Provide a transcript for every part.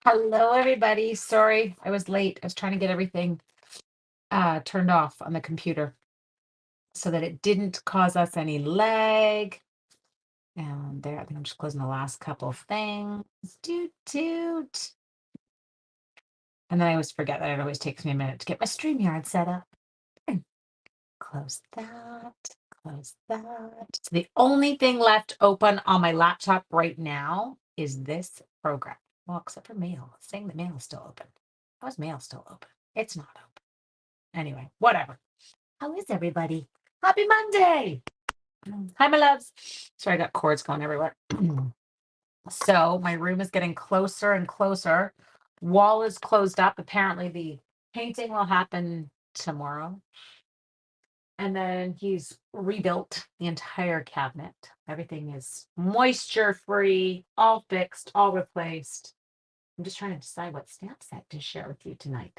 Hello, everybody. Sorry, I was late. I was trying to get everything turned off on the computer so that it didn't cause us any lag. And there, I think I'm just closing the last couple of things. Toot toot. And then I always forget that it always takes me a minute to get my StreamYard set up. Hmm, Close that. Close that. So the only thing left open on my laptop right now is this program. Well, except for mail. It's saying the mail is still open. How is mail still open? It's not open. Anyway, whatever. How is everybody? Happy Monday. Hi, my loves. Sorry, I got cords going everywhere. So my room is getting closer and closer. Wall is closed up. Apparently, the painting will happen tomorrow. And then he's rebuilt the entire cabinet. Everything is moisture free, all fixed, all replaced. I'm just trying to decide what stamp set to share with you tonight.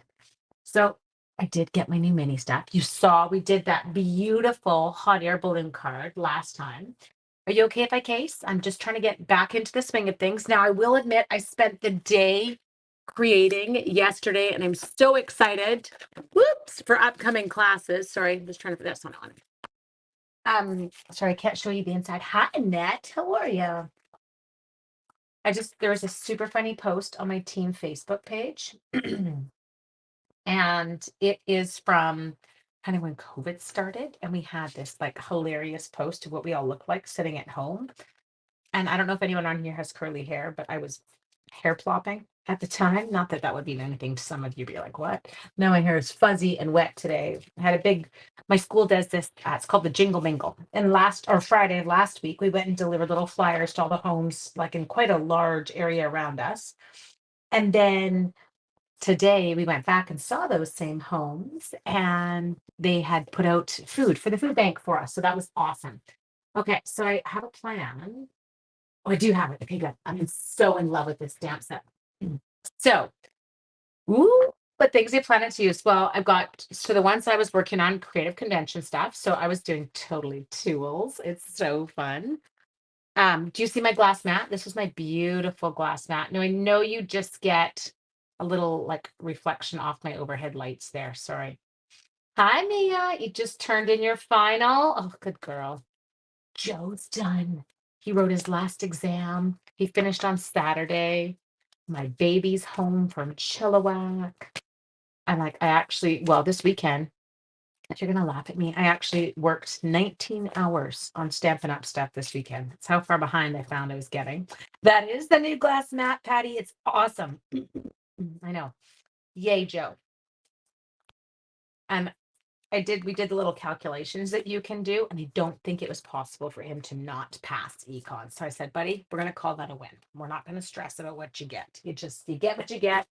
So I did get my new mini stuff. You saw we did that beautiful hot air balloon card last time. Are you okay if I case? I'm just trying to get back into the swing of things. Now, I will admit I spent the day creating yesterday, and I'm so excited. Whoops, for upcoming classes. Sorry, I'm just trying to put this one on. Sorry, I can't show you the inside. Hi, Annette. How are you? There was a super funny post on my team Facebook page. And it is from kind of when COVID started, and we had this like hilarious post of what we all look like sitting at home. And I don't know if anyone on here has curly hair, but I was hair plopping at the time. Not that that would mean anything to some of you, be like, what? No, my hair is fuzzy and wet today. I had a big, my school does this, it's called the Jingle Mingle. And Friday of last week, we went and delivered little flyers to all the homes, like in quite a large area around us. And then today we went back and saw those same homes, and they had put out food for the food bank for us. So that was awesome. Okay, so I have a plan. Oh, I do have it. Okay, good. I'm so in love with this stamp set. So, what things I plan to use? Well, I've got so the ones I was working on creative convention stuff. So I was doing totally tools. It's so fun. Do you see my glass mat? This is my beautiful glass mat. Now I know you just get a little like reflection off my overhead lights there. Sorry. Hi, Mia. You just turned in your final. Oh, good girl. Joe's done. He wrote his last exam. He finished on Saturday. My baby's home from Chilliwack. I'm like, well, this weekend, if you're gonna laugh at me, I actually worked 19 hours on Stampin' Up stuff this weekend. That's how far behind I found I was getting. That is the new glass mat, Patty. It's awesome. I know. Yay, Joe. And we did the little calculations that you can do, and I don't think it was possible for him to not pass econ. So I said, buddy, we're gonna call that a win. We're not gonna stress about what you get. You get what you get,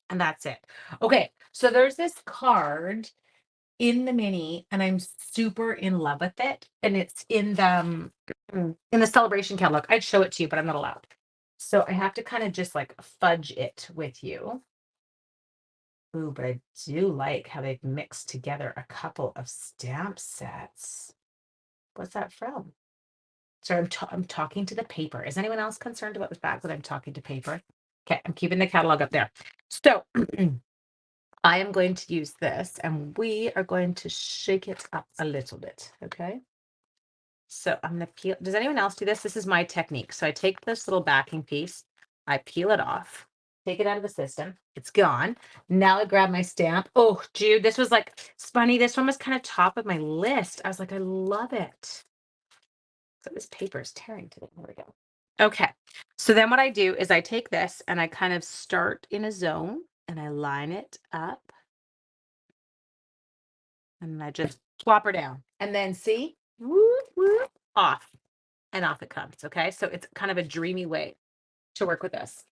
and that's it. Okay, so there's this card in the mini, and I'm super in love with it. And it's in the celebration catalog. I'd show it to you, but I'm not allowed. So I have to kind of just like fudge it with you. Ooh, but I do like how they've mixed together a couple of stamp sets. What's that from? Sorry, I'm talking to the paper. Is anyone else concerned about the fact that I'm talking to paper? Okay, I'm keeping the catalog up there. So I am going to use this, and we are going to shake it up a little bit, okay? So I'm gonna peel. Does anyone else do this? This is my technique. So I take this little backing piece, I peel it off, take it out of the system. It's gone. Now I grab my stamp. Oh, Jude, this was like, it's funny. This one was kind of top of my list. I was like, I love it. So this paper is tearing today. There we go. Okay. So then what I do is I take this and I kind of start in a zone and I line it up. And I just plop her down. And then see, whoop, whoop, off. And off it comes. Okay. So it's kind of a dreamy way to work with this.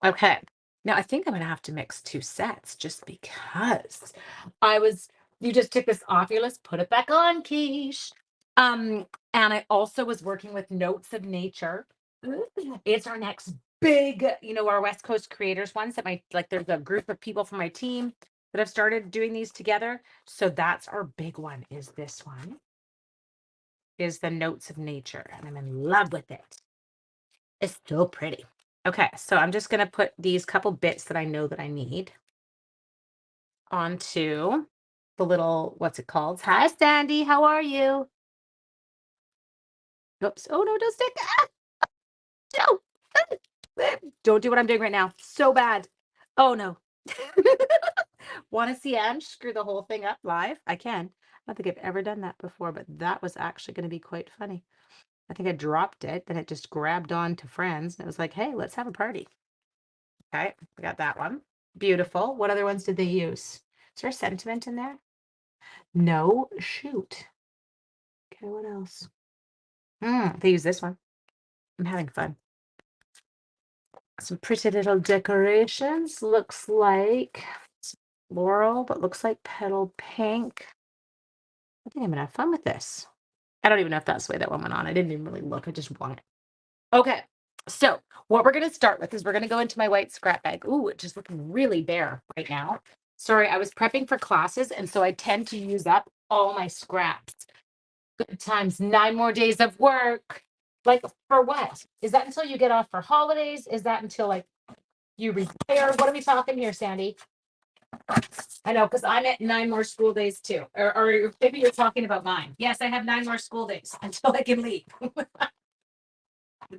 Okay. Now I think I'm going to have to mix two sets just because you just took this off your list, put it back on, Quiche. And I also was working with Notes of Nature. It's our next big, our West Coast creators ones there's a group of people from my team that have started doing these together. So that's our big one, is this one, is the Notes of Nature. And I'm in love with it. It's so pretty. Okay, so I'm just gonna put these couple bits that I know that I need onto the little, what's it called? Hi, Sandy, how are you? Oops. Oh no, don't stick. Ah, no. Don't do what I'm doing right now. So bad. Oh no. Want to see Ange screw the whole thing up live? I can. I don't think I've ever done that before, but that was actually going to be quite funny. I think I dropped it, then it just grabbed on to friends. And it was like, hey, let's have a party. Okay, we got that one. Beautiful. What other ones did they use? Is there a sentiment in there? No, shoot. Okay, what else? They use this one. I'm having fun. Some pretty little decorations. Looks like floral, but looks like petal pink. I think I'm gonna have fun with this. I don't even know if that's the way that one went on. I didn't even really look. I just won it. Okay. So what we're gonna start with is we're gonna go into my white scrap bag. Ooh, it's just looking really bare right now. Sorry, I was prepping for classes, and so I tend to use up all my scraps. Good times, 9 more days of work. Like for what? Is that until you get off for holidays? Is that until like you retire? What are we talking here, Sandy? I know, because I'm at 9 more school days too. Or maybe you're talking about mine. Yes, I have 9 more school days until I can leave.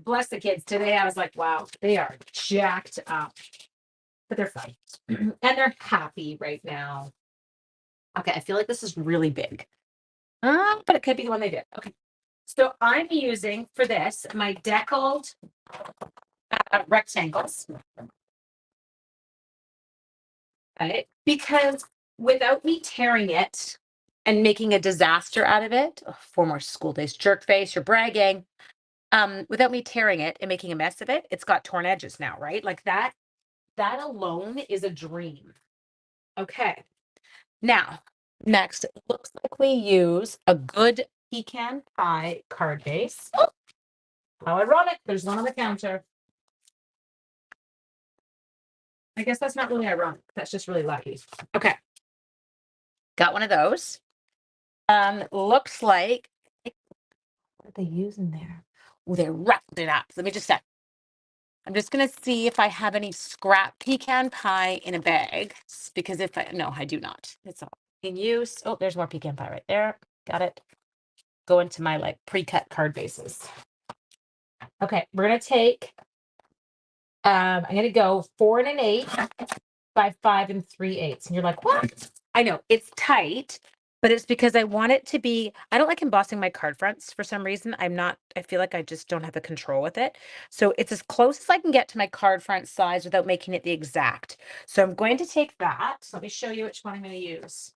Bless the kids. Today I was like, wow, they are jacked up, but they're fine. And they're happy right now. Okay, I feel like this is really big. But it could be the one they did. Okay. So I'm using for this my deckled rectangles. Right? Because without me tearing it and making a disaster out of it, 4 more school days, jerk face, you're bragging. Without me tearing it and making a mess of it, it's got torn edges now, right? Like that alone is a dream. Okay. Now, next, it looks like we use a good pecan pie card base. Oh, how ironic. There's one on the counter. I guess that's not really ironic. That's just really lucky. Okay. Got one of those. Looks like what are they using there? Oh, they wrapped it up. Let me just check. I'm just gonna see if I have any scrap pecan pie in a bag. Because if I no, I do not. It's all in use. Oh, there's more pecan pie right there. Got it. Go into my like pre-cut card bases. Okay, we're gonna take I'm gonna go 4 and an 8 by 5 and 3/8. And you're like, what? I know it's tight, but it's because I want it to be, I don't like embossing my card fronts for some reason. I feel like I just don't have the control with it. So it's as close as I can get to my card front size without making it the exact. So I'm going to take that. So let me show you which one I'm going to use.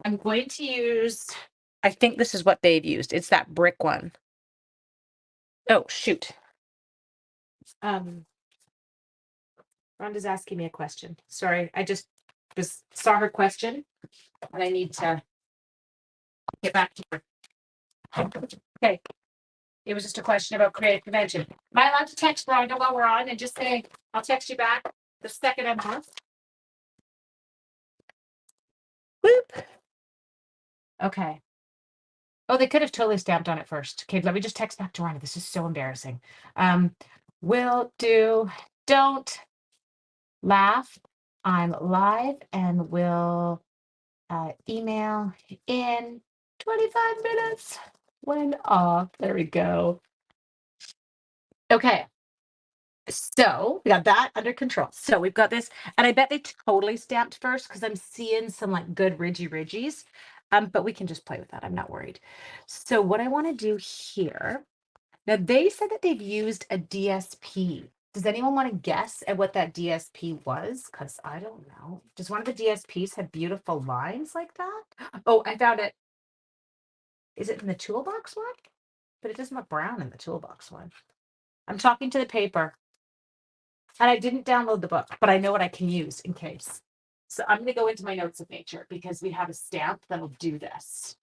I'm going to use, I think this is what they've used. It's that brick one. Oh, shoot. Rhonda's asking me a question. Sorry, I just saw her question and I need to get back to her. Okay. It was just a question about creative convention. Am I allowed to text Rhonda while we're on and just say, I'll text you back the second I'm off? Whoop. Okay. Oh, they could have totally stamped on it first. Okay, let me just text back to Rhonda. This is so embarrassing. Will do. Don't laugh. I'm live and will email in 25 minutes when off. There we go. Okay. So we got that under control. So we've got this, and I bet they totally stamped first because I'm seeing some like good ridgies. But we can just play with that. I'm not worried. So what I want to do here, now they said that they've used a DSP. Does anyone want to guess at what that DSP was? Because I don't know. Does one of the DSPs have beautiful lines like that? Oh, I found it. Is it in the toolbox one? But it doesn't look brown in the toolbox one. I'm talking to the paper. And I didn't download the book, but I know what I can use in case. So I'm going to go into my notes of nature because we have a stamp that'll do this.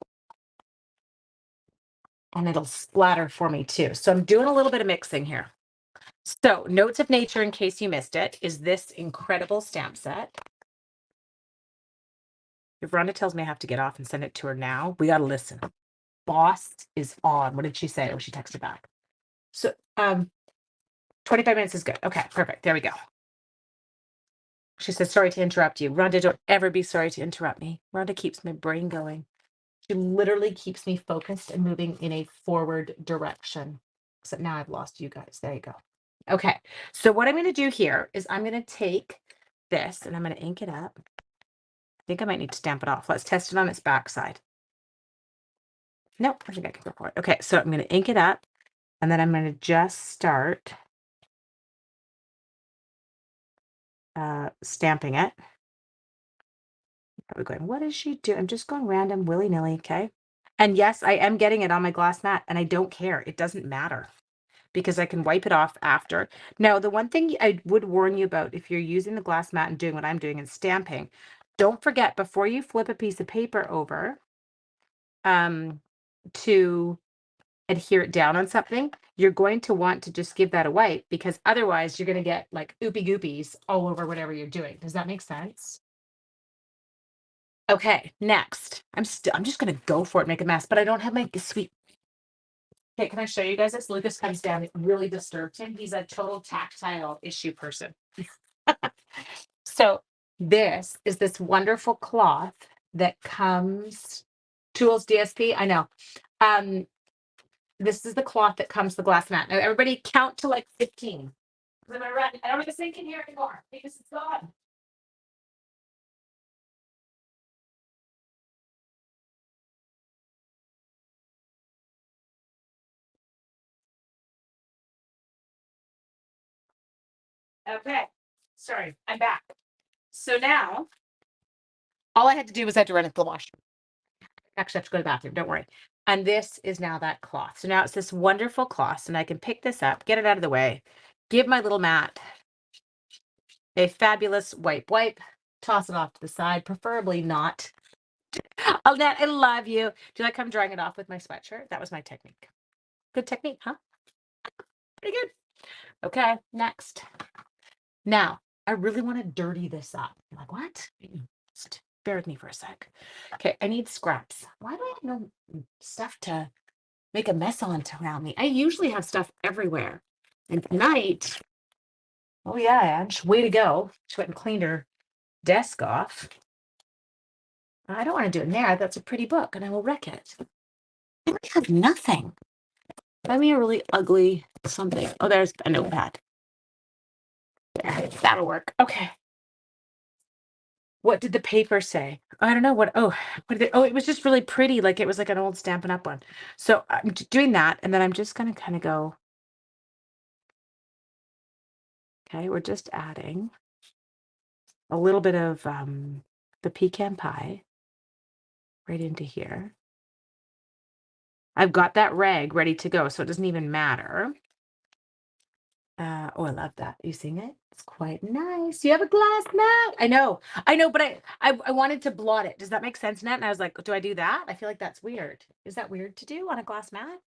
And it'll splatter for me too. So I'm doing a little bit of mixing here. So notes of nature, in case you missed it, is this incredible stamp set. If Rhonda tells me I have to get off and send it to her now, we got to listen. Boss is on. What did she say? Oh, she texted back. So 25 minutes is good. Okay, perfect. There we go. She says, sorry to interrupt you. Rhonda, don't ever be sorry to interrupt me. Rhonda keeps my brain going. She literally keeps me focused and moving in a forward direction. Except now I've lost you guys. There you go. Okay, so what I'm going to do here is I'm going to take this and I'm going to ink it up. I think I might need to stamp it off. Let's test it on its backside. Nope, I think I can go for it. Okay, so I'm going to ink it up and then I'm going to just start stamping it. Probably going, what is she doing? I'm just going random, willy-nilly, okay? And yes, I am getting it on my glass mat and I don't care. It doesn't matter because I can wipe it off after. Now, the one thing I would warn you about if you're using the glass mat and doing what I'm doing and stamping, don't forget before you flip a piece of paper over to adhere it down on something, you're going to want to just give that a wipe because otherwise you're going to get like oopy goopies all over whatever you're doing. Does that make sense? Okay, next. I'm just gonna go for it, make a mess, but I don't have my sweet. Okay, can I show you guys this? Lucas comes down. It really disturbed him. He's a total tactile issue person. So this is this wonderful cloth that comes Tools DSP. I know. This is the cloth that comes the glass mat. Now everybody count to like 15. I don't have a sink in here anymore because it's gone. Okay, sorry, I'm back. So now, all I had to do was I had to run it to the washroom. Actually, I have to go to the bathroom, don't worry. And this is now that cloth. So now it's this wonderful cloth, and I can pick this up, get it out of the way, give my little mat a fabulous wipe, toss it off to the side, preferably not. Annette, I love you. Do you like I'm drying it off with my sweatshirt? That was my technique. Good technique, huh? Pretty good. Okay, next. Now, I really want to dirty this up. You're like, what? Just bear with me for a sec. Okay, I need scraps. Why do I have no stuff to make a mess on around me? I usually have stuff everywhere. And tonight, oh yeah, Ange, way to go. She went and cleaned her desk off. I don't want to do it in there. That's a pretty book, and I will wreck it. I really have nothing. Find me a really ugly something. Oh, there's a notepad. There, that'll work. Okay. What did the paper say? I don't know what. Oh, what did it? Oh, it was just really pretty. Like it was like an old Stampin' Up one. So I'm doing that, and then I'm just gonna kind of go. Okay, we're just adding a little bit of the pecan pie right into here. I've got that rag ready to go, so it doesn't even matter. Oh, I love that. You seeing it? It's quite nice. You have a glass mat. I know, but I wanted to blot it. Does that make sense, Nat? And I was like, do I do that? I feel like that's weird. Is that weird to do on a glass mat?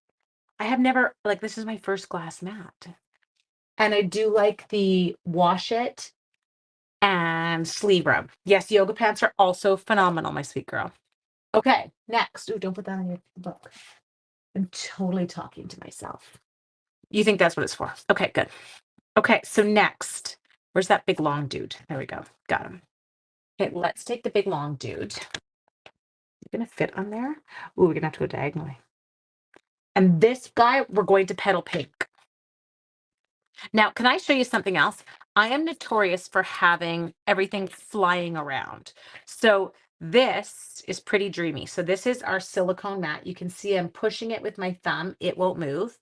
I have never, like, this is my first glass mat. And I do like the wash it and sleeve rub. Yes, yoga pants are also phenomenal, my sweet girl. Okay, next. Ooh, don't put that on your book. I'm totally talking to myself. You think that's what it's for? Okay, good. Okay, so next, where's that big long dude? There we go. Got him. Okay, let's take the big long dude. You gonna fit on there? Ooh, we're gonna have to go diagonally. And this guy, we're going to petal pink. Now, can I show you something else? I am notorious for having everything flying around. So this is pretty dreamy. So this is our silicone mat. You can see I'm pushing it with my thumb. It won't move.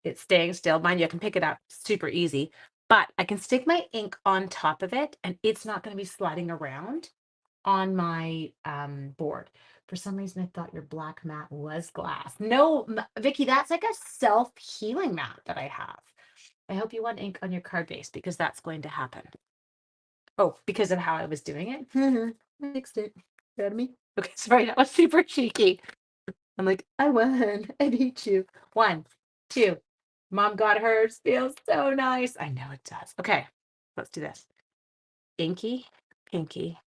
It's staying still. Mind you, I can pick it up super easy, but I can stick my ink on top of it and it's not going to be sliding around on my board. For some reason, I thought your black mat was glass. No, Vicky, that's like a self-healing mat that I have. I hope you want ink on your card base because that's going to happen. Oh, because of how I was doing it? I fixed it. Proud of me? Okay, sorry, that was super cheeky. I'm like, I won. I beat you. 1, 2. Mom got hers. Feels so nice. I know it does. Okay, let's do this. Inky, pinky,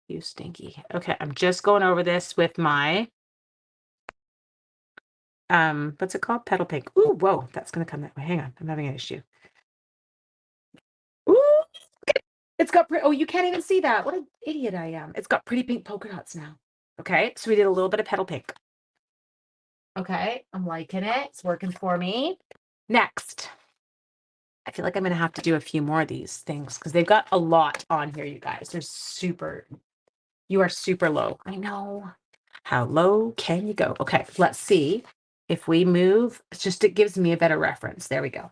you stinky. Okay, I'm just going over this with my what's it called? Petal pink. Ooh, whoa, that's gonna come that way. Hang on, I'm having an issue. It's got oh, you can't even see that. What an idiot I am. It's got pretty pink polka dots now. Okay, so we did a little bit of petal pink. Okay, I'm liking it. It's working for me. Next, I feel like I'm going to have to do a few more of these things because they've got a lot on here, you guys. You are super low. I know. How low can you go? Okay, let's see if we move. It gives me a better reference. There we go.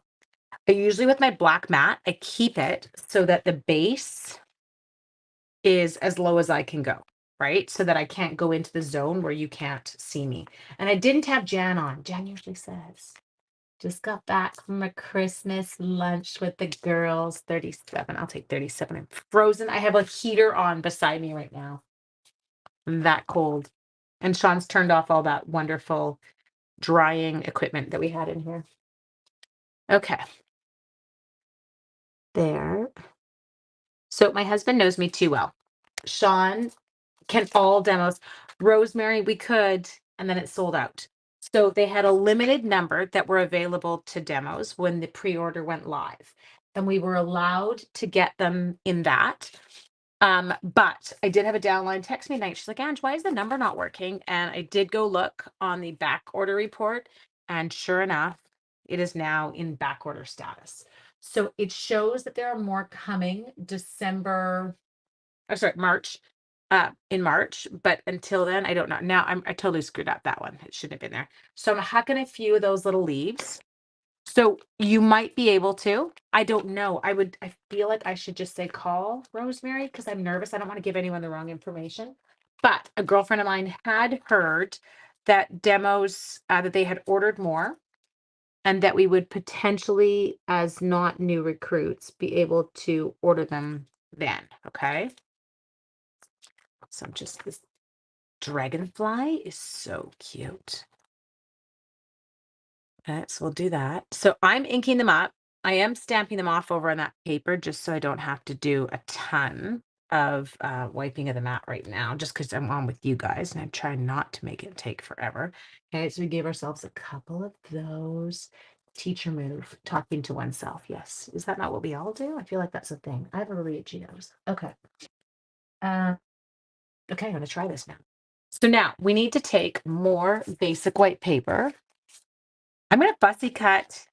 I usually with my black mat, I keep it so that the base is as low as I can go, right? So that I can't go into the zone where you can't see me. And I didn't have Jan on. Jan usually says, just got back from a Christmas lunch with the girls. 37. I'll take 37. I'm frozen. I have a heater on beside me right now. I'm that cold. And Sean's turned off all that wonderful drying equipment that we had in here. Okay. There. So my husband knows me too well. Sean can all demos. Rosemary, we could, and then it sold out. So they had a limited number that were available to demos when the pre-order went live. And we were allowed to get them in that. But I did have a downline text me tonight. She's like, Ange, why is the number not working? And I did go look on the back order report, and sure enough, it is now in back order status. So it shows that there are more coming March, in March, but until then, I don't know. Now I totally screwed up that one. It shouldn't have been there. So I'm hucking a few of those little leaves. So you might be able to. I don't know. I feel like I should just say call Rosemary because I'm nervous. I don't want to give anyone the wrong information. But a girlfriend of mine had heard that demos that they had ordered more and that we would potentially, as not new recruits, be able to order them then. Okay. So I'm just this dragonfly is so cute. Okay, so we'll do that. So I'm inking them up. I am stamping them off over on that paper just so I don't have to do a ton of wiping of the mat right now, just because I'm on with you guys and I'm trying not to make it take forever. Okay, so we gave ourselves a couple of those. Teacher move, talking to oneself. Yes. Is that not what we all do? I feel like that's a thing. I have a really itchy nose. Okay. Okay, I'm going to try this now. So now we need to take more basic white paper. I'm going to fussy cut.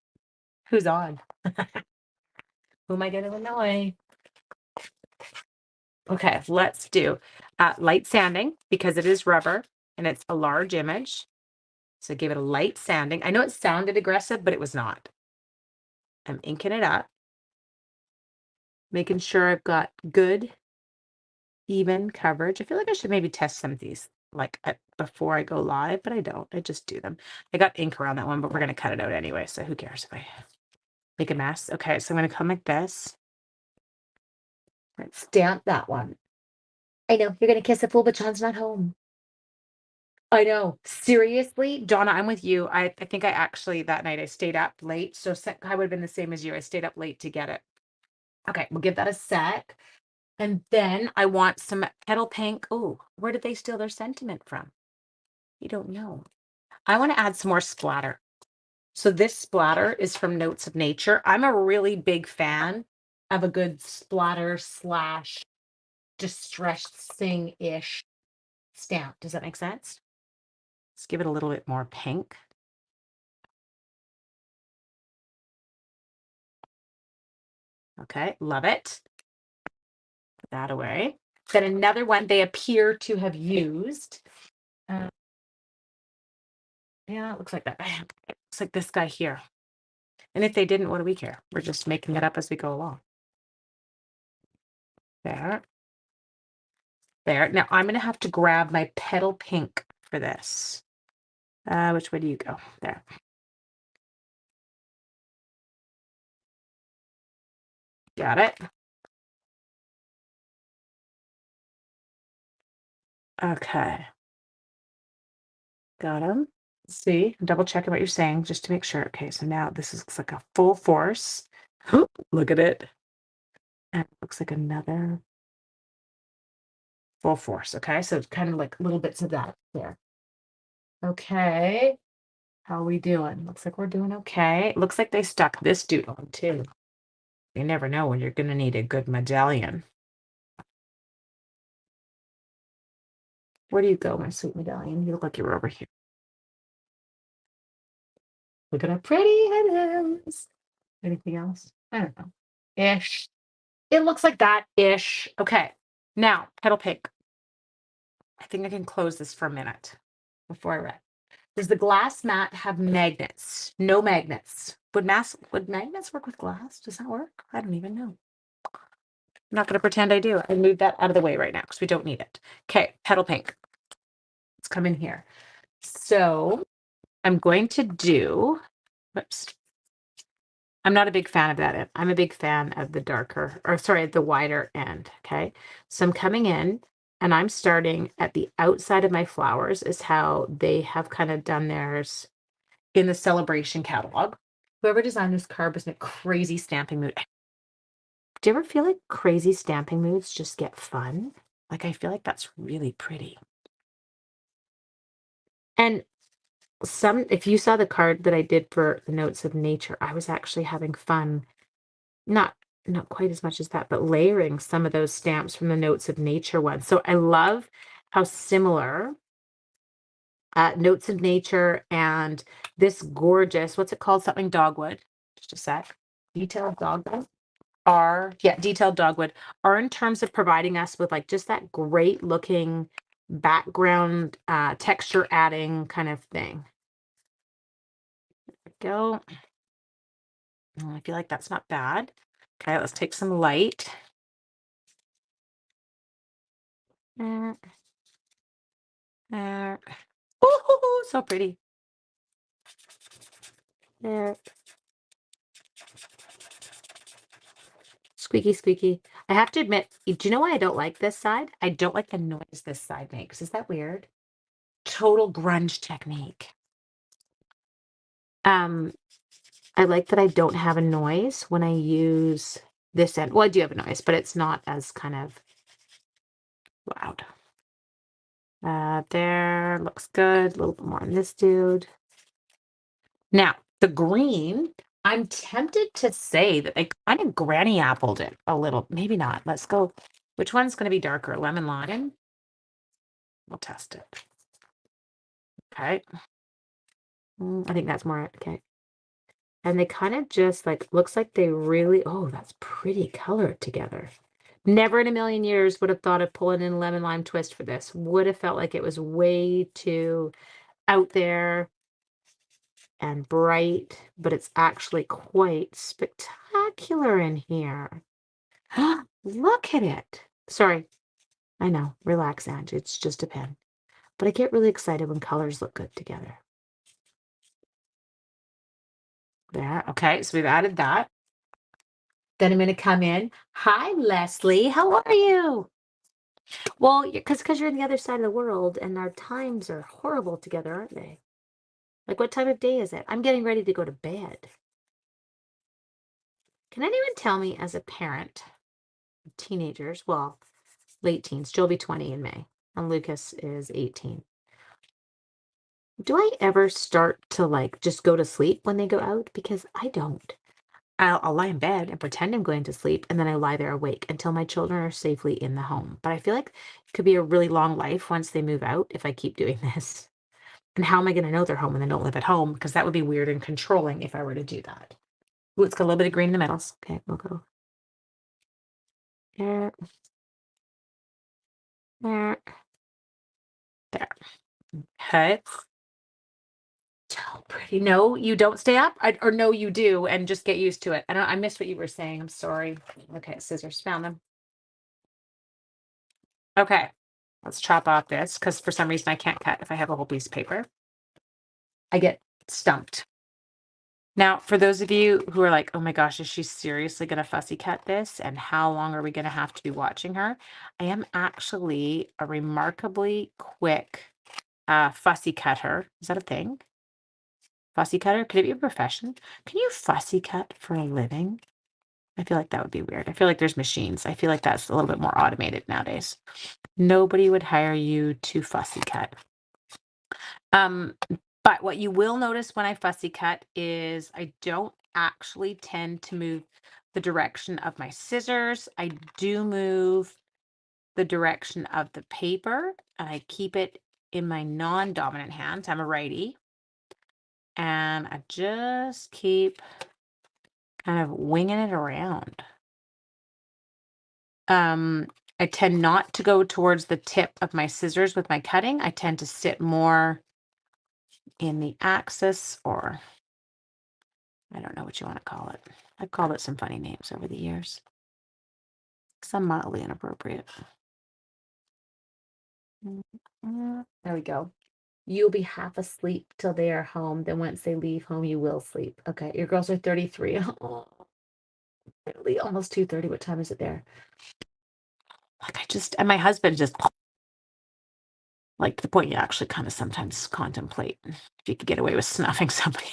Who's on? Who am I going to annoy? Okay, let's do light sanding because it is rubber and it's a large image. So give it a light sanding. I know it sounded aggressive, but it was not. I'm inking it up, making sure I've got good, even coverage. I feel like I should maybe test some of these like before I go live, but I don't. I just do them. I got ink around that one, but we're going to cut it out anyway. So who cares if I make a mess? Okay, so I'm going to come like this. Let's stamp that one. I know you're going to kiss a fool, but John's not home. I know. Seriously, Donna, I'm with you. I think I actually that night I stayed up late. So I would have been the same as you. I stayed up late to get it. Okay, we'll give that a sec. And then I want some petal pink. Oh, where did they steal their sentiment from? You don't know. I want to add some more splatter. So this splatter is from Notes of Nature. I'm a really big fan of a good splatter slash distressing-ish stamp. Does that make sense? Let's give it a little bit more pink. Okay, love it. Put that away. Then another one they appear to have used. Yeah, it looks like that. It looks like this guy here. And if they didn't, what do we care? We're just making it up as we go along. There. There. Now I'm going to have to grab my petal pink for this. Which way do you go? There. Got it. Okay. Got him. See, double checking what you're saying just to make sure. Okay, so now this looks like a full force. Look at it. And it looks like another full force. Okay, so it's kind of like little bits of that there. Okay. How are we doing? Looks like we're doing okay. Looks like they stuck this dude on too. You never know when you're going to need a good medallion. Where do you go, my sweet medallion? You look like you're over here. Look at how pretty it is. Anything else? I don't know. Ish. It looks like that ish. Okay. Now, petal pink. I think I can close this for a minute before I read. Does the glass mat have magnets? No magnets. Would magnets work with glass? Does that work? I don't even know. I'm not going to pretend I do. I moved that out of the way right now because we don't need it. Okay, petal pink. Let's come in here. So I'm going to do, whoops. I'm not a big fan of that. I'm a big fan of the darker, or sorry, the wider end. Okay. So I'm coming in and I'm starting at the outside of my flowers, is how they have kind of done theirs in the celebration catalog. Whoever designed this card was in a crazy stamping mood. Do you ever feel like crazy stamping moods just get fun? Like, I feel like that's really pretty. And if you saw the card that I did for the Notes of Nature, I was actually having fun. Not quite as much as that, but layering some of those stamps from the Notes of Nature one. So I love how similar Notes of Nature and this gorgeous, what's it called? Something dogwood. Just a sec. Detailed dogwood detailed dogwood are in terms of providing us with like just that great looking background texture adding kind of thing. There we go. I feel like that's not bad. Okay, let's take some light. Ooh, so pretty. There. Squeaky, squeaky. I have to admit, do you know why I don't like this side? I don't like the noise this side makes. Is that weird? Total grunge technique. I like that I don't have a noise when I use this end. Well, I do have a noise, but it's not as kind of loud. There, looks good. A little bit more on this dude. Now, the green, I'm tempted to say that they kind of granny appled it a little. Maybe not. Let's go. Which one's going to be darker? Lemon lime? We'll test it. Okay. I think that's more okay. And they kind of just like, looks like they really, oh, that's pretty colored together. Never in a million years would have thought of pulling in lemon lime twist for this. Would have felt like it was way too out there and bright, but it's actually quite spectacular in here. Look at it. Sorry. I know. Relax, Angie. It's just a pen. But I get really excited when colors look good together. There. Okay. So we've added that. Then I'm going to come in. Hi, Leslie. How are you? Well, because you're in the other side of the world and our times are horrible together, aren't they? Like, what time of day is it? I'm getting ready to go to bed. Can anyone tell me, as a parent of teenagers, well, late teens, Joe'll be 20 in May, and Lucas is 18. Do I ever start to like just go to sleep when they go out? Because I don't. I'll lie in bed and pretend I'm going to sleep, and then I lie there awake until my children are safely in the home. But I feel like it could be a really long life once they move out if I keep doing this. And how am I going to know they're home when they don't live at home? Because that would be weird and controlling if I were to do that. Ooh, it's got a little bit of green in the middle. Okay, we'll go there, there, there. Okay. So pretty. No, you don't stay up, or no, you do, and just get used to it. I missed what you were saying. I'm sorry. Okay, scissors, found them. Okay, let's chop off this because for some reason I can't cut if I have a whole piece of paper. I get stumped. Now, for those of you who are like, oh my gosh, is she seriously going to fussy cut this? And how long are we going to have to be watching her? I am actually a remarkably quick fussy cutter. Is that a thing? Fussy cutter? Could it be a profession? Can you fussy cut for a living? I feel like that would be weird. I feel like there's machines. I feel like that's a little bit more automated nowadays. Nobody would hire you to fussy cut. But what you will notice when I fussy cut is I don't actually tend to move the direction of my scissors. I do move the direction of the paper, and I keep it in my non-dominant hand. I'm a righty. And I just keep kind of winging it around. I tend not to go towards the tip of my scissors with my cutting. I tend to sit more in the axis, or I don't know what you want to call it. I've called it some funny names over the years. Some mildly inappropriate. There we go. You'll be half asleep till they are home. Then once they leave home, you will sleep. Okay, your girls are 33. Oh, really? Almost 2:30. What time is it there? And my husband just, like, to the point you actually kind of sometimes contemplate if you could get away with snuffing somebody.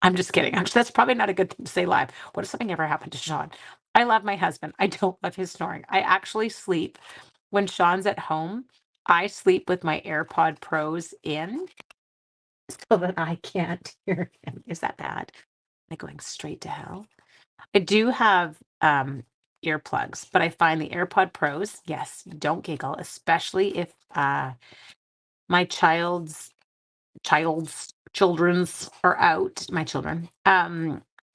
I'm just kidding. That's probably not a good thing to say live. What if something ever happened to Sean? I love my husband. I don't love his snoring. I actually sleep when Sean's at home. I sleep with my AirPod Pros in so that I can't hear him. Is that bad? Am I going straight to hell? I do have earplugs, but I find the AirPod Pros, yes, don't giggle, especially if my children's are out, my children.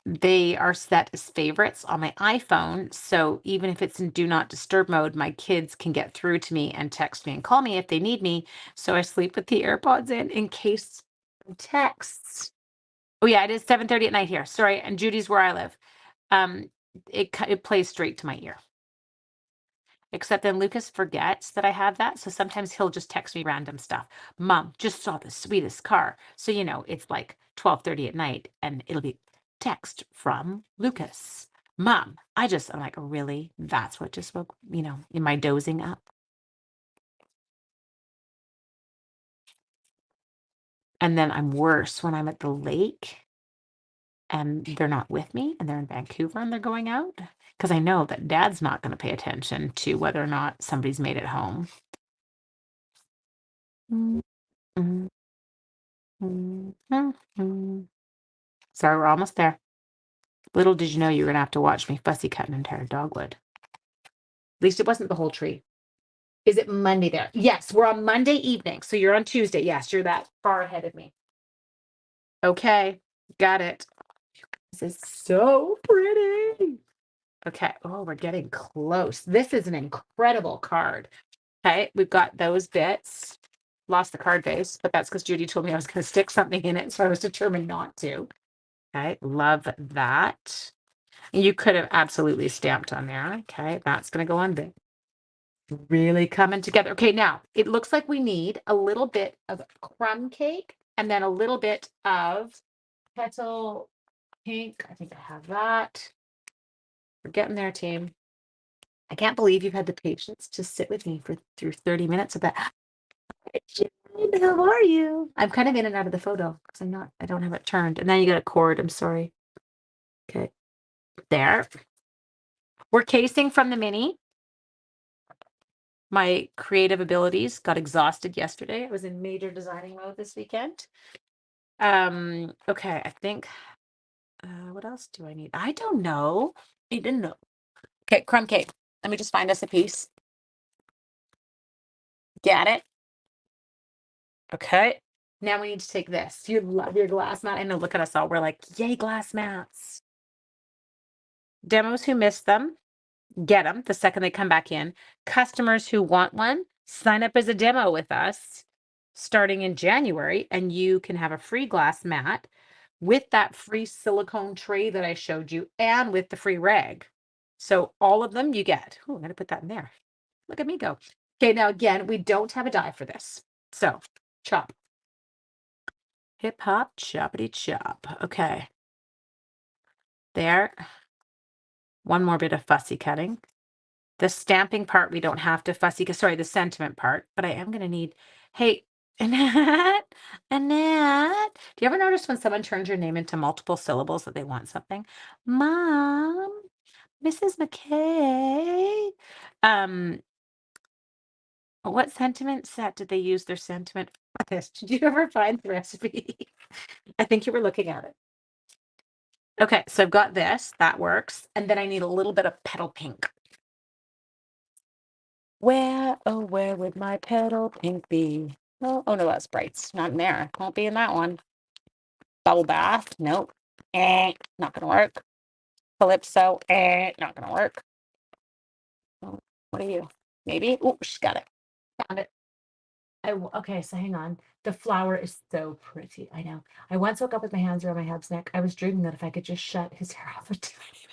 They are set as favorites on my iPhone. So even if it's in do not disturb mode, my kids can get through to me and text me and call me if they need me. So I sleep with the AirPods in case of texts. Oh yeah, it is 7:30 at night here. Sorry, and Judy's where I live. It plays straight to my ear. Except then Lucas forgets that I have that. So sometimes he'll just text me random stuff. Mom, just saw the sweetest car. So, it's like 12:30 at night and it'll be text from Lucas. Mom, I'm like, really? That's what just woke, am I dozing up? And then I'm worse when I'm at the lake and they're not with me and they're in Vancouver and they're going out. Because I know that dad's not going to pay attention to whether or not somebody's made it home. Mm, mm, mm, mm, mm. Sorry, we're almost there. Little did you know you were going to have to watch me fussy cut an entire dogwood. At least it wasn't the whole tree. Is it Monday there? Yes, we're on Monday evening. So you're on Tuesday. Yes, you're that far ahead of me. Okay, got it. This is so pretty. Okay. Oh, we're getting close. This is an incredible card. Okay, we've got those bits. Lost the card base, but that's because Judy told me I was going to stick something in it, so I was determined not to. Okay, love that. You could have absolutely stamped on there. Okay, that's going to go on there. Really coming together. Okay, now it looks like we need a little bit of crumb cake and then a little bit of petal pink. I think I have that. We're getting there, team. I can't believe you've had the patience to sit with me through 30 minutes of that. How are you? I'm kind of in and out of the photo because I don't have it turned. And then you got a cord. I'm sorry. Okay. There. We're casing from the mini. My creative abilities got exhausted yesterday. I was in major designing mode this weekend. Okay, I think what else do I need? I don't know. I didn't know. Okay, crumb cake. Let me just find us a piece. Get it? Okay. Now we need to take this. You love your glass mat. I know, look at us all. We're like, yay, glass mats. Demos who missed them, get them the second they come back in. Customers who want one, sign up as a demo with us starting in January, and you can have a free glass mat with that free silicone tray that I showed you and with the free rag. So all of them you get. Oh, I'm going to put that in there. Look at me go. Okay, now again, we don't have a die for this. So chop. Hip hop, choppity chop. Okay. There. One more bit of fussy cutting. The stamping part, we don't have to fussy, sorry, the sentiment part, but I am going to need, hey, Annette, Annette, do you ever notice when someone turns your name into multiple syllables that they want something? Mom, Mrs. McKay. What sentiment set did they use their sentiment for this? Did you ever find the recipe? I think you were looking at it. Okay, so I've got this, that works. And then I need a little bit of petal pink. Where, oh, where would my petal pink be? Oh no, that's brights. Not in there. Won't be in that one. Bubble bath. Nope. Not gonna work. Calypso. Not gonna work. Oh, what are you? Maybe. Oh, she's got it. Found it. Okay, so hang on. The flower is so pretty. I know. I once woke up with my hands around my hub's neck. I was dreaming that if I could just shut his hair off a tiny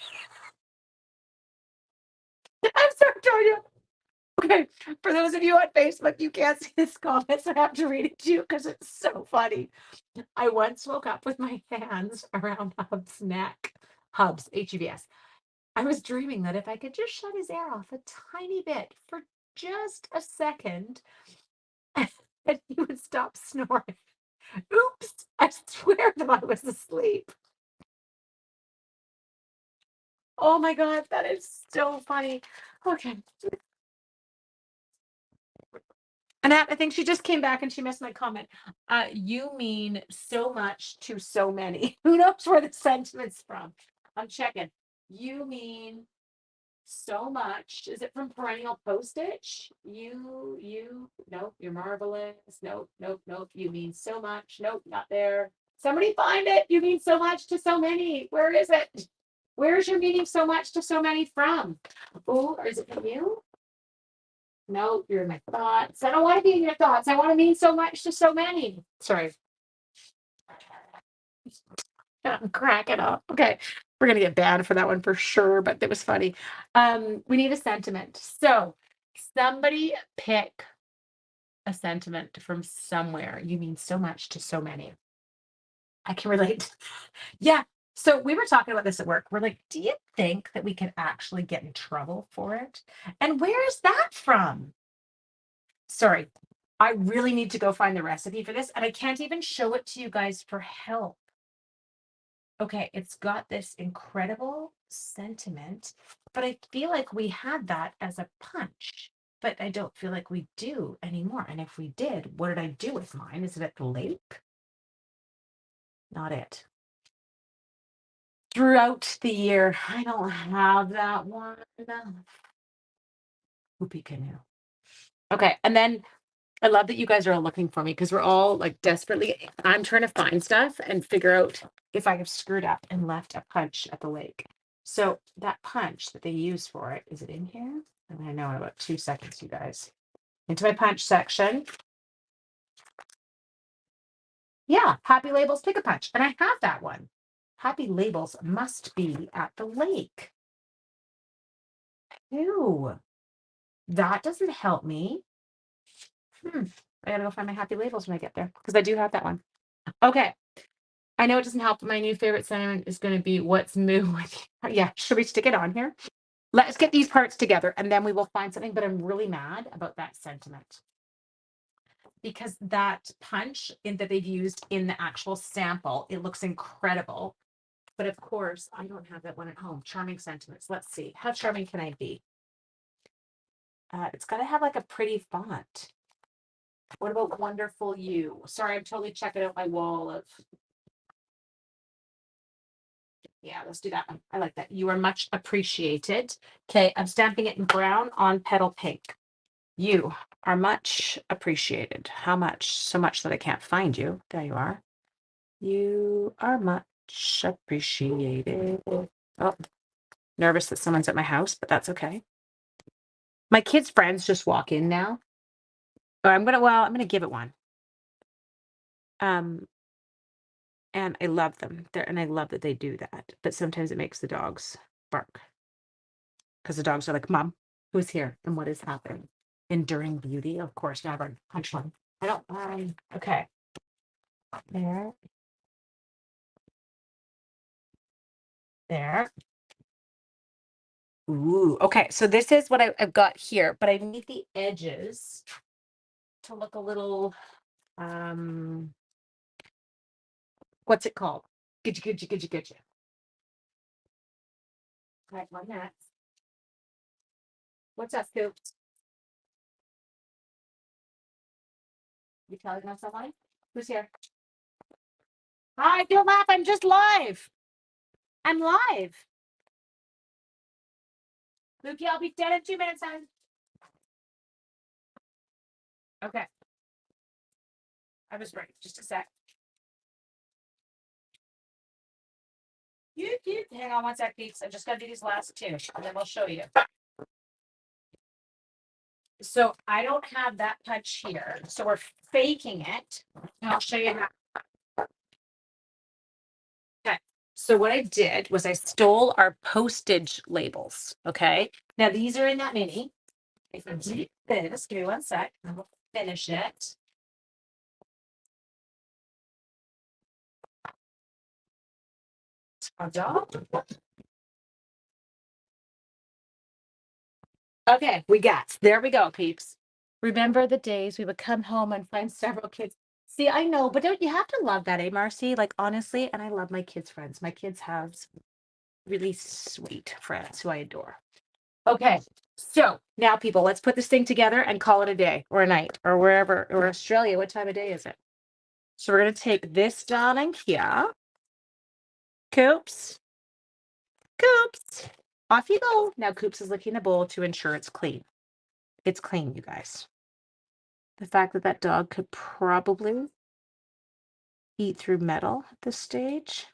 bit. I'm sorry, Georgia. Okay, for those of you on Facebook, you can't see this comment, so I have to read it to you because it's so funny. I once woke up with my hands around Hub's neck. Hubs, Hubs. I was dreaming that if I could just shut his air off a tiny bit for just a second, that he would stop snoring. Oops, I swear that I was asleep. Oh my God, that is so funny. Okay. Annette, I think she just came back and she missed my comment. You mean so much to so many. Who knows where the sentiment's from? I'm checking. You mean so much. Is it from Perennial Postage? Nope, you're marvelous. Nope, nope, nope. You mean so much. Nope, not there. Somebody find it. You mean so much to so many. Where is it? Where's your meaning so much to so many from? Oh, or is it from you? No, you're in my thoughts. I don't want to be in your thoughts. I want to mean so much to so many. Sorry. I'm cracking up. Okay. We're gonna get banned for that one for sure, but it was funny. We need a sentiment. So somebody pick a sentiment from somewhere. You mean so much to so many. I can relate. Yeah. So we were talking about this at work. We're like, do you think that we could actually get in trouble for it? And where is that from? Sorry. I really need to go find the recipe for this, and I can't even show it to you guys for help. Okay, it's got this incredible sentiment, but I feel like we had that as a punch, but I don't feel like we do anymore. And if we did, what did I do with mine? Is it at the lake? Not it. Throughout the year, I don't have that one. Whoopee canoe. Okay, and then I love that you guys are all looking for me because we're all like desperately. I'm trying to find stuff and figure out if I have screwed up and left a punch at the lake. So that punch that they use for it, is it in here? And I know in about 2 seconds, you guys. Into my punch section. Yeah, Happy Labels Pick a Punch. And I have that one. Happy Labels must be at the lake. Ew. That doesn't help me. I gotta go find my Happy Labels when I get there because I do have that one. Okay. I know it doesn't help, but my new favorite sentiment is going to be what's moo with you. Yeah, should we stick it on here? Let's get these parts together and then we will find something. But I'm really mad about that sentiment because that punch that they've used in the actual sample, it looks incredible. But of course, I don't have that one at home. Charming sentiments. Let's see. How charming can I be? It's got to have like a pretty font. What about wonderful you? Sorry, I'm totally checking out my wall of. Yeah, let's do that one. I like that. You are much appreciated. Okay, I'm stamping it in brown on petal pink. You are much appreciated. How much? So much that I can't find you. There you are. You are much appreciated. Oh, nervous that someone's at my house, but that's okay. My kids' friends just walk in now. I'm gonna give it one. Um, and I love them. And I love that they do that. But sometimes it makes the dogs bark. Because the dogs are like, Mom, who's here and what is happening? Enduring beauty, of course, never punch one. I don't okay. There. There. Ooh, okay. So this is what I've got here, but I need the edges to look a little what's it called? Good you. Right, one minute. What's up, Scoop? You telling us somebody? Who's here? Hi, don't laugh. I'm just live. I'm live. Lukey, I'll be dead in 2 minutes, hon. Okay. I was ready. Just a sec. You hang on one sec, peeps. I'm just gonna do these last two, and then we'll show you. So I don't have that punch here, so we're faking it, and I'll show you how. Okay. So what I did was I stole our postage labels. Okay. Now these are in that mini. If you do this, give me one sec, and we'll finish it. Okay, there we go, peeps. Remember the days we would come home and find several kids. See, I know, but don't you have to love that, eh, Marcy? Like honestly, and I love my kids' friends. My kids have some really sweet friends who I adore. Okay, so now people, let's put this thing together and call it a day or a night or wherever, or Australia. What time of day is it? So we're gonna take this darling here. Coops. Coops. Off you go. Now Coops is licking the bowl to ensure it's clean. It's clean, you guys. The fact that that dog could probably eat through metal at this stage.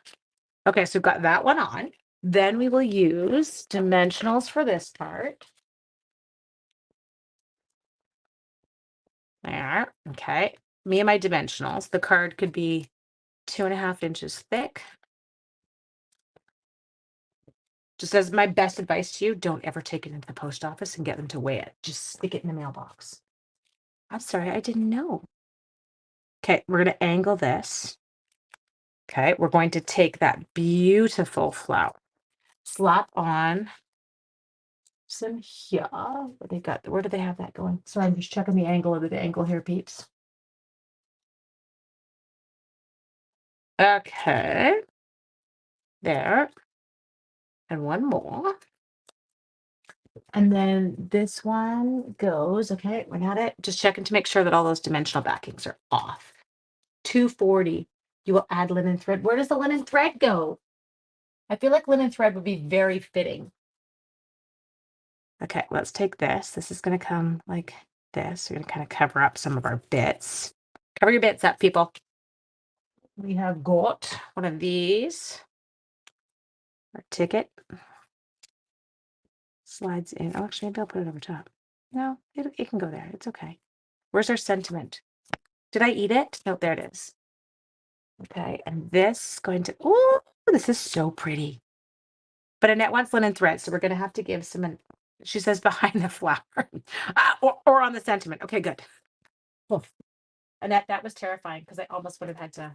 Okay, so we've got that one on. Then we will use dimensionals for this part. There, okay. Me and my dimensionals. The card could be 2.5 inches thick. Just as my best advice to you, don't ever take it into the post office and get them to weigh it. Just stick it in the mailbox. I'm sorry, I didn't know. Okay, we're going to angle this. Okay, we're going to take that beautiful flower, slap on some here. What they got? Where do they have that going? Sorry, I'm just checking the angle of the angle here, peeps. Okay. There. And one more. And then this one goes, okay, we got it. Just checking to make sure that all those dimensional backings are off. 240. You will add linen thread. Where does the linen thread go? I feel like linen thread would be very fitting. Okay, let's take this. This is going to come like this. We're going to kind of cover up some of our bits. Cover your bits up, people. We have got one of these. Our ticket slides in. Oh, actually, maybe I'll put it over top. No, it can go there. It's okay. Where's our sentiment? Did I eat it? No, there it is. Okay, and this going to, oh, this is so pretty. But Annette wants linen thread, so we're going to have to give some, she says behind the flower or on the sentiment. Okay, good. Oh. Annette, that was terrifying because I almost would have had to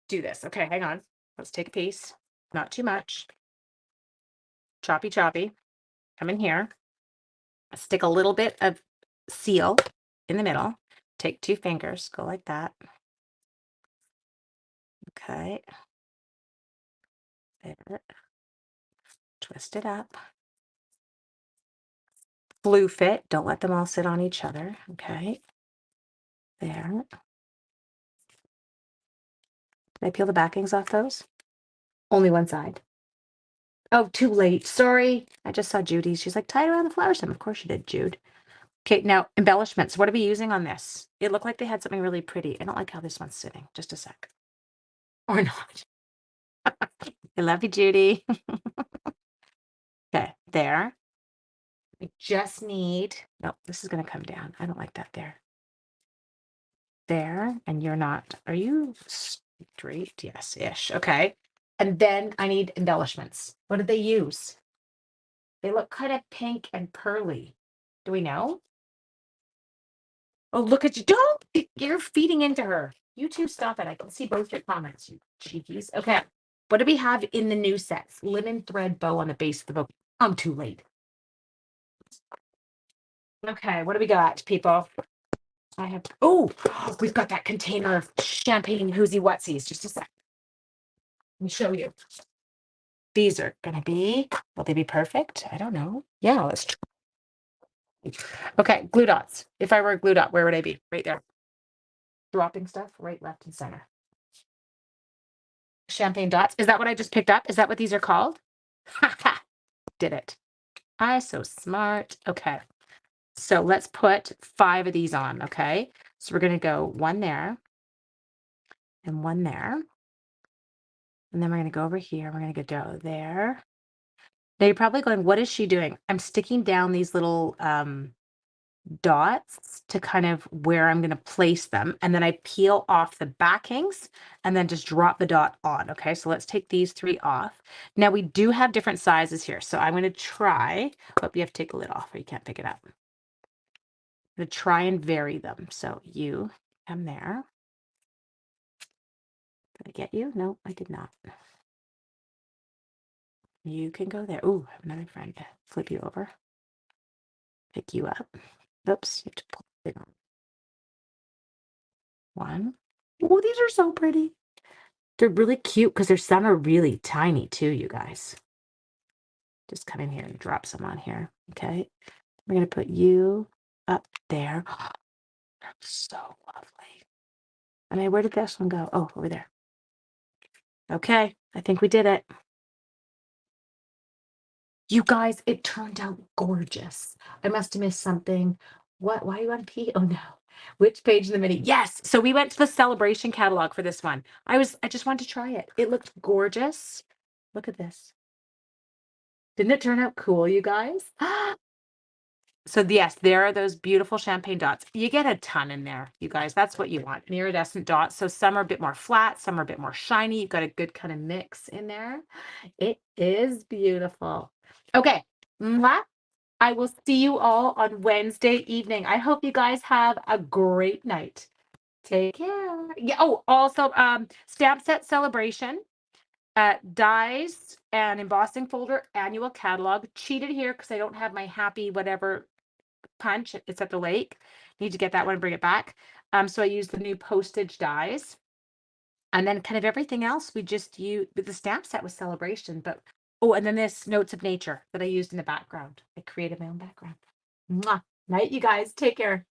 do this. Okay, hang on. Let's take a piece. Not too much. Choppy, choppy. Come in here. Stick a little bit of seal in the middle. Take 2 fingers. Go like that. Okay. There. Twist it up. Glue fit. Don't let them all sit on each other. Okay. There. Did I peel the backings off those? Only one side. Oh, too late. Sorry. I just saw Judy's. She's like, tie it around the flower stem. Of course you did, Jude. Okay, now embellishments. What are we using on this? It looked like they had something really pretty. I don't like how this one's sitting. Just a sec. Or not. I love you, Judy. Okay, there. We just need, no, this is going to come down. I don't like that there. There, and you're not, are you straight? Yes, ish. Okay. And then I need embellishments. What did they use? They look kind of pink and pearly. Do we know? Oh, look at you. Don't, you're feeding into her. You two stop it. I can see both your comments, you cheekies. Okay. What do we have in the new sets? Linen thread bow on the base of the bow. I'm too late. Okay, what do we got, people? I have, oh, we've got that container of champagne whoozy whatsies. Just a sec. Let me show you. These are gonna be, will they be perfect? I don't know. Yeah, let's try. Okay, glue dots. If I were a glue dot, where would I be? Right there. Dropping stuff, right, left, and center. champagne dots. Is that what I just picked up? Is that what these are called? Ha ha, did it. I so smart. Okay. So let's put 5 of these on, okay? So we're gonna go 1 there and 1 there. And then we're gonna go over here. We're gonna go there. Now you're probably going, what is she doing? I'm sticking down these little dots to kind of where I'm gonna place them. And then I peel off the backings and then just drop the dot on. Okay, so let's take these 3 off. Now we do have different sizes here. So I'm gonna try, you have to take the lid off or you can't pick it up. I'm gonna try and vary them. So you come there. Did I get you? No, I did not. You can go there. Ooh, I have another friend to flip you over. Pick you up. Oops, you have to pull it on. 1. Oh, these are so pretty. They're really cute because some are really tiny too, you guys. Just come in here and drop some on here. Okay. We're going to put you up there. So lovely. I mean, where did this one go? Oh, over there. Okay. I think we did it. You guys, it turned out gorgeous. I must have missed something. What? Why are you on P? Oh no. Which page in the mini? Yes. So we went to the celebration catalog for this one. I just wanted to try it. It looked gorgeous. Look at this. Didn't it turn out cool, you guys? So yes, there are those beautiful champagne dots. You get a ton in there, you guys. That's what you want, an iridescent dots. So some are a bit more flat, some are a bit more shiny. You've got a good kind of mix in there. It is beautiful. Okay, mwah. I will see you all on Wednesday evening. I hope you guys have a great night. Take care. Yeah. Oh, also, stamp set celebration. Dies and embossing folder annual catalog. Cheated here because I don't have my happy whatever punch. It's at the lake. Need to get that one and bring it back. So I use the new postage dies. And then kind of everything else we just use. But the stamp set was celebration. But and then this notes of nature that I used in the background. I created my own background. Mwah. Night, you guys. Take care.